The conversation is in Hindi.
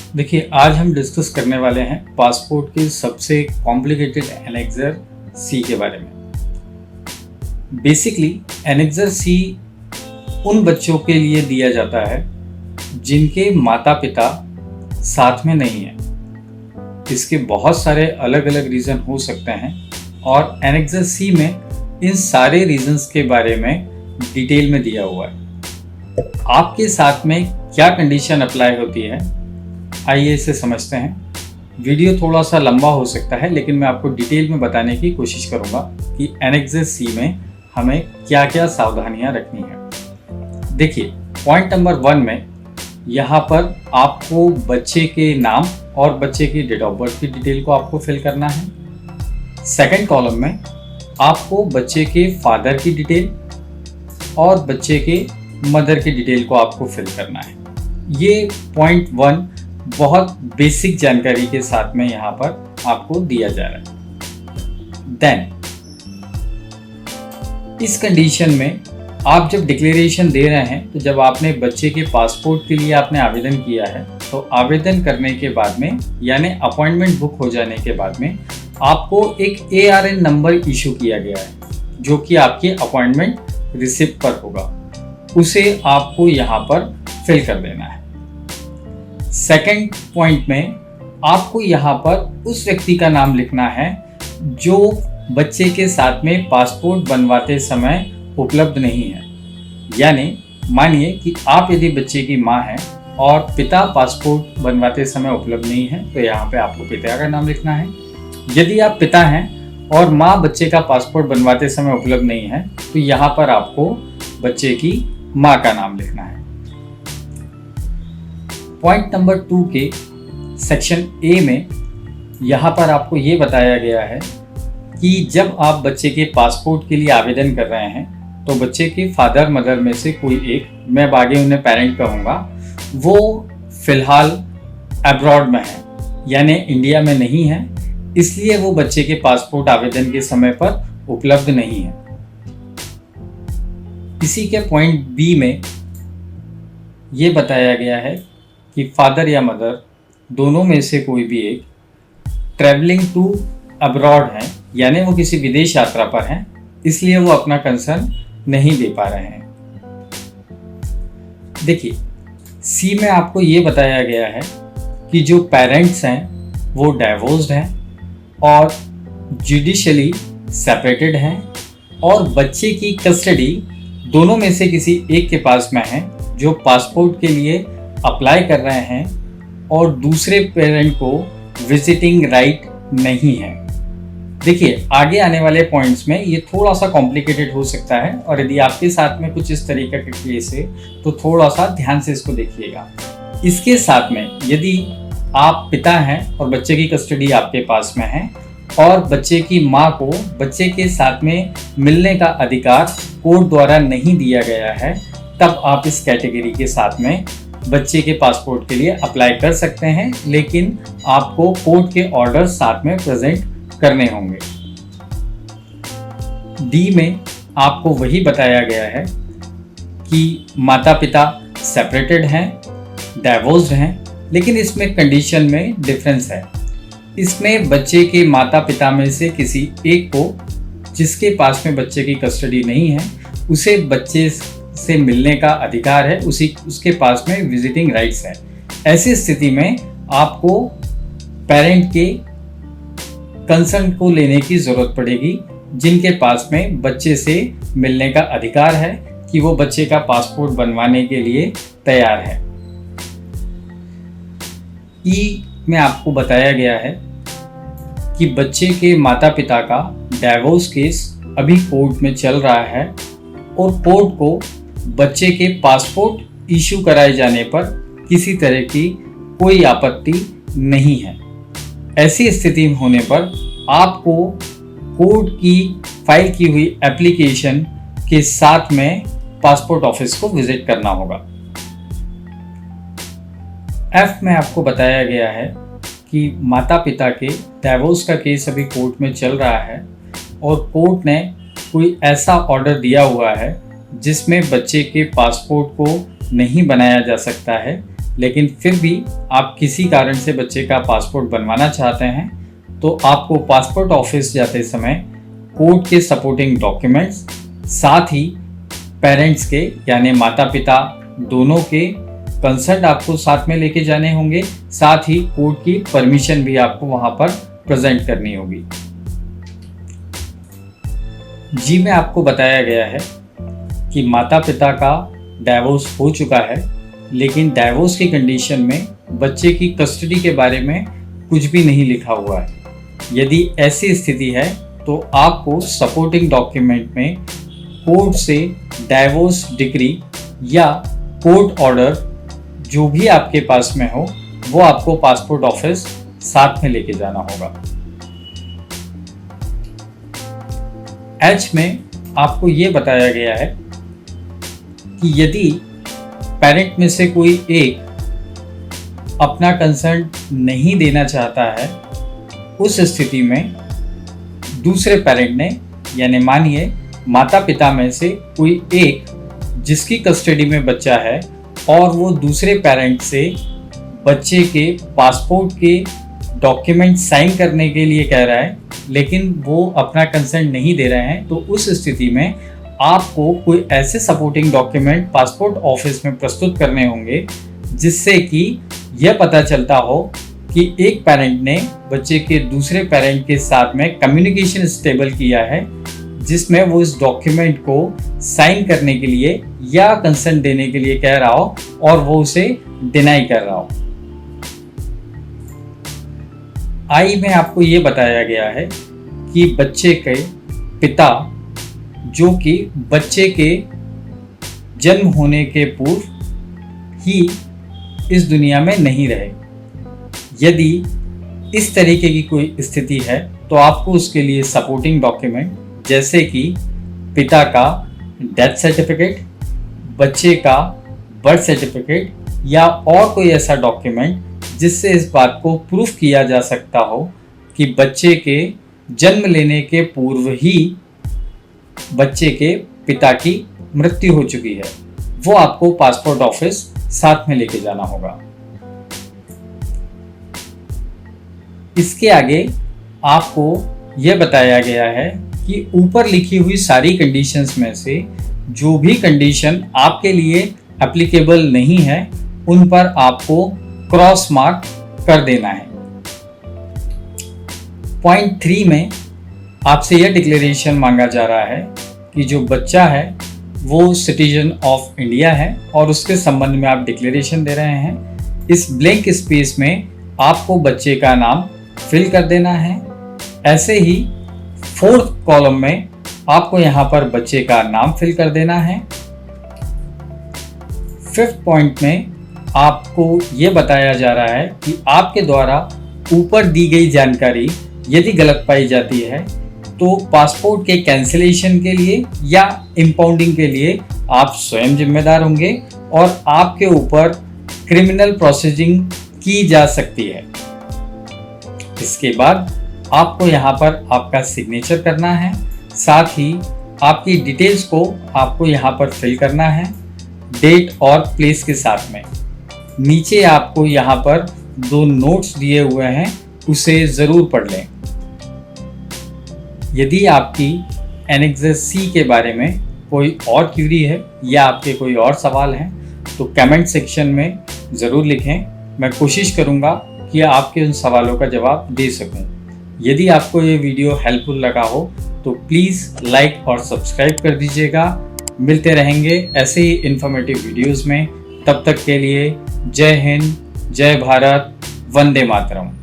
देखिए, आज हम डिस्कस करने वाले हैं पासपोर्ट के सबसे कॉम्प्लिकेटेड एनेक्सर सी के बारे में। बेसिकली एनेक्सर सी उन बच्चों के लिए दिया जाता है जिनके माता पिता साथ में नहीं हैं। इसके बहुत सारे अलग अलग रीज़न हो सकते हैं और एनेक्सर सी में इन सारे रीजंस के बारे में डिटेल में दिया हुआ है। आपके साथ में क्या कंडीशन अप्लाई होती है, आइए इसे समझते हैं। वीडियो थोड़ा सा लंबा हो सकता है, लेकिन मैं आपको डिटेल में बताने की कोशिश करूंगा कि एनेक्सर सी में हमें क्या क्या सावधानियां रखनी है। देखिए, पॉइंट नंबर 1 में यहाँ पर आपको बच्चे के नाम और बच्चे की डेट ऑफ बर्थ की डिटेल को आपको फिल करना है। सेकंड कॉलम में आपको बच्चे के फादर की डिटेल और बच्चे के मदर की डिटेल को आपको फिल करना है। ये पॉइंट 1 बहुत बेसिक जानकारी के साथ में यहाँ पर आपको दिया जा रहा है। देन इस कंडीशन में आप जब डिक्लेरेशन दे रहे हैं, तो जब आपने बच्चे के पासपोर्ट के लिए आपने आवेदन किया है, तो आवेदन करने के बाद में यानी अपॉइंटमेंट बुक हो जाने के बाद में आपको एक ARN नंबर इशू किया गया है, जो कि आपकी अपॉइंटमेंट रिसिप्ट पर होगा। उसे आपको यहाँ पर फिल कर देना है। सेकंड पॉइंट में आपको यहाँ पर उस व्यक्ति का नाम लिखना है जो बच्चे के साथ में पासपोर्ट बनवाते समय उपलब्ध नहीं है। यानी मानिए कि आप यदि बच्चे की माँ हैं और पिता पासपोर्ट बनवाते समय उपलब्ध नहीं है, तो यहाँ पे आपको पिता का नाम लिखना है। यदि आप पिता हैं और माँ बच्चे का पासपोर्ट बनवाते समय उपलब्ध नहीं है, तो यहाँ पर आपको बच्चे की माँ का नाम लिखना है। पॉइंट नंबर 2 के सेक्शन A में यहाँ पर आपको ये बताया गया है कि जब आप बच्चे के पासपोर्ट के लिए आवेदन कर रहे हैं, तो बच्चे के फादर मदर में से कोई एक, मैं आगे उन्हें पेरेंट कहूँगा, वो फिलहाल अब्रॉड में है यानी इंडिया में नहीं है, इसलिए वो बच्चे के पासपोर्ट आवेदन के समय पर उपलब्ध नहीं है। इसी के पॉइंट B में ये बताया गया है कि फादर या मदर दोनों में से कोई भी एक ट्रैवलिंग टू अब्रॉड हैं, यानी वो किसी विदेश यात्रा पर हैं, इसलिए वो अपना कंसर्न नहीं दे पा रहे हैं। देखिए, सी में आपको ये बताया गया है कि जो पेरेंट्स हैं वो डाइवोर्स्ड हैं और जुडिशली सेपरेटेड हैं और बच्चे की कस्टडी दोनों में से किसी एक के पास में है, जो पासपोर्ट के लिए अप्लाई कर रहे हैं और दूसरे पेरेंट को विजिटिंग राइट नहीं है। देखिए, आगे आने वाले पॉइंट्स में ये थोड़ा सा कॉम्प्लिकेटेड हो सकता है और यदि आपके साथ में कुछ इस तरीके का केस है तो थोड़ा सा ध्यान से इसको देखिएगा। इसके साथ में यदि आप पिता हैं और बच्चे की कस्टडी आपके पास में है और बच्चे की माँ को बच्चे के साथ में मिलने का अधिकार कोर्ट द्वारा नहीं दिया गया है, तब आप इस कैटेगरी के साथ में बच्चे के पासपोर्ट के लिए अप्लाई कर सकते हैं, लेकिन आपको कोर्ट के ऑर्डर साथ में प्रेजेंट करने होंगे। डी में आपको वही बताया गया है कि माता पिता सेपरेटेड हैं, डाइवोर्स्ड हैं, लेकिन इसमें कंडीशन में डिफरेंस है। इसमें बच्चे के माता पिता में से किसी एक को, जिसके पास में बच्चे की कस्टडी नहीं है, उसे बच्चे से मिलने का अधिकार है, उसके पास में विजिटिंग राइट्स है। ऐसी स्थिति में आपको पेरेंट के कंसर्न को लेने की जरूरत पड़ेगी, जिनके पास में बच्चे से मिलने का अधिकार है कि वो बच्चे का पासपोर्ट बनवाने के लिए तैयार है। ई में आपको बताया गया है कि बच्चे के माता पिता का डाइवोर्स केस अभी कोर्ट में चल रहा है और कोर्ट को बच्चे के पासपोर्ट इशू कराए जाने पर किसी तरह की कोई आपत्ति नहीं है। ऐसी स्थिति होने पर आपको कोर्ट की फाइल की हुई एप्लीकेशन के साथ में पासपोर्ट ऑफिस को विजिट करना होगा। एफ में आपको बताया गया है कि माता पिता के डाइवोर्स का केस अभी कोर्ट में चल रहा है और कोर्ट ने कोई ऐसा ऑर्डर दिया हुआ है जिसमें बच्चे के पासपोर्ट को नहीं बनाया जा सकता है लेकिन फिर भी आप किसी कारण से बच्चे का पासपोर्ट बनवाना चाहते हैं तो आपको पासपोर्ट ऑफिस जाते समय कोर्ट के सपोर्टिंग डॉक्यूमेंट्स, साथ ही पेरेंट्स के यानी माता पिता दोनों के कंसर्ट आपको साथ में लेके जाने होंगे। साथ ही कोर्ट की परमिशन भी आपको वहां पर प्रेजेंट करनी होगी। जी में आपको बताया गया है कि माता पिता का डाइवोर्स हो चुका है, लेकिन डाइवोर्स की कंडीशन में बच्चे की कस्टडी के बारे में कुछ भी नहीं लिखा हुआ है। यदि ऐसी स्थिति है तो आपको सपोर्टिंग डॉक्यूमेंट में कोर्ट से डाइवोर्स डिक्री या कोर्ट ऑर्डर जो भी आपके पास में हो वो आपको पासपोर्ट ऑफिस साथ में लेके जाना होगा। एच में आपको ये बताया गया है कि यदि पेरेंट में से कोई एक अपना कंसर्न नहीं देना चाहता है, उस स्थिति में दूसरे पेरेंट ने यानी मानिए माता पिता में से कोई एक जिसकी कस्टडी में बच्चा है और वो दूसरे पेरेंट से बच्चे के पासपोर्ट के डॉक्यूमेंट साइन करने के लिए कह रहा है, लेकिन वो अपना कंसर्न नहीं दे रहे हैं, तो उस स्थिति में आपको कोई ऐसे सपोर्टिंग डॉक्यूमेंट पासपोर्ट ऑफिस में प्रस्तुत करने होंगे जिससे कि यह पता चलता हो कि एक पेरेंट ने बच्चे के दूसरे पेरेंट के साथ में कम्युनिकेशन स्टेबल किया है, जिसमें वो इस डॉक्यूमेंट को साइन करने के लिए या कंसर्न देने के लिए कह रहा हो और वो उसे डिनाई कर रहा हो। आई में आपको ये बताया गया है कि बच्चे के पिता जो कि बच्चे के जन्म होने के पूर्व ही इस दुनिया में नहीं रहे। यदि इस तरीके की कोई स्थिति है तो आपको उसके लिए सपोर्टिंग डॉक्यूमेंट जैसे कि पिता का डेथ सर्टिफिकेट, बच्चे का बर्थ सर्टिफिकेट या और कोई ऐसा डॉक्यूमेंट जिससे इस बात को प्रूफ किया जा सकता हो कि बच्चे के जन्म लेने के पूर्व ही बच्चे के पिता की मृत्यु हो चुकी है, वो आपको पासपोर्ट ऑफिस साथ में लेके जाना होगा। इसके आगे आपको यह बताया गया है कि ऊपर लिखी हुई सारी कंडीशंस में से जो भी कंडीशन आपके लिए एप्लीकेबल नहीं है उन पर आपको क्रॉस मार्क कर देना है। पॉइंट 3 में आपसे यह डिक्लेरेशन मांगा जा रहा है कि जो बच्चा है वो सिटीजन ऑफ इंडिया है और उसके संबंध में आप डिक्लेरेशन दे रहे हैं। इस ब्लैंक स्पेस में आपको बच्चे का नाम फिल कर देना है। ऐसे ही 4th कॉलम में आपको यहाँ पर बच्चे का नाम फिल कर देना है। 5th पॉइंट में आपको ये बताया जा रहा है कि आपके द्वारा ऊपर दी गई जानकारी यदि गलत पाई जाती है तो पासपोर्ट के कैंसिलेशन के लिए या इंपाउंडिंग के लिए आप स्वयं जिम्मेदार होंगे और आपके ऊपर क्रिमिनल प्रोसीजिंग की जा सकती है। इसके बाद आपको यहाँ पर आपका सिग्नेचर करना है, साथ ही आपकी डिटेल्स को आपको यहाँ पर फिल करना है डेट और प्लेस के साथ में। नीचे आपको यहाँ पर 2 नोट्स दिए हुए हैं, उसे ज़रूर पढ़ लें। यदि आपकी एनेक्सर सी के बारे में कोई और क्यूरी है या आपके कोई और सवाल हैं तो कमेंट सेक्शन में ज़रूर लिखें। मैं कोशिश करूँगा कि आपके उन सवालों का जवाब दे सकूं। यदि आपको ये वीडियो हेल्पफुल लगा हो तो प्लीज़ लाइक और सब्सक्राइब कर दीजिएगा। मिलते रहेंगे ऐसे ही इन्फॉर्मेटिव वीडियोस में। तब तक के लिए जय हिंद, जय भारत, वंदे मातरम।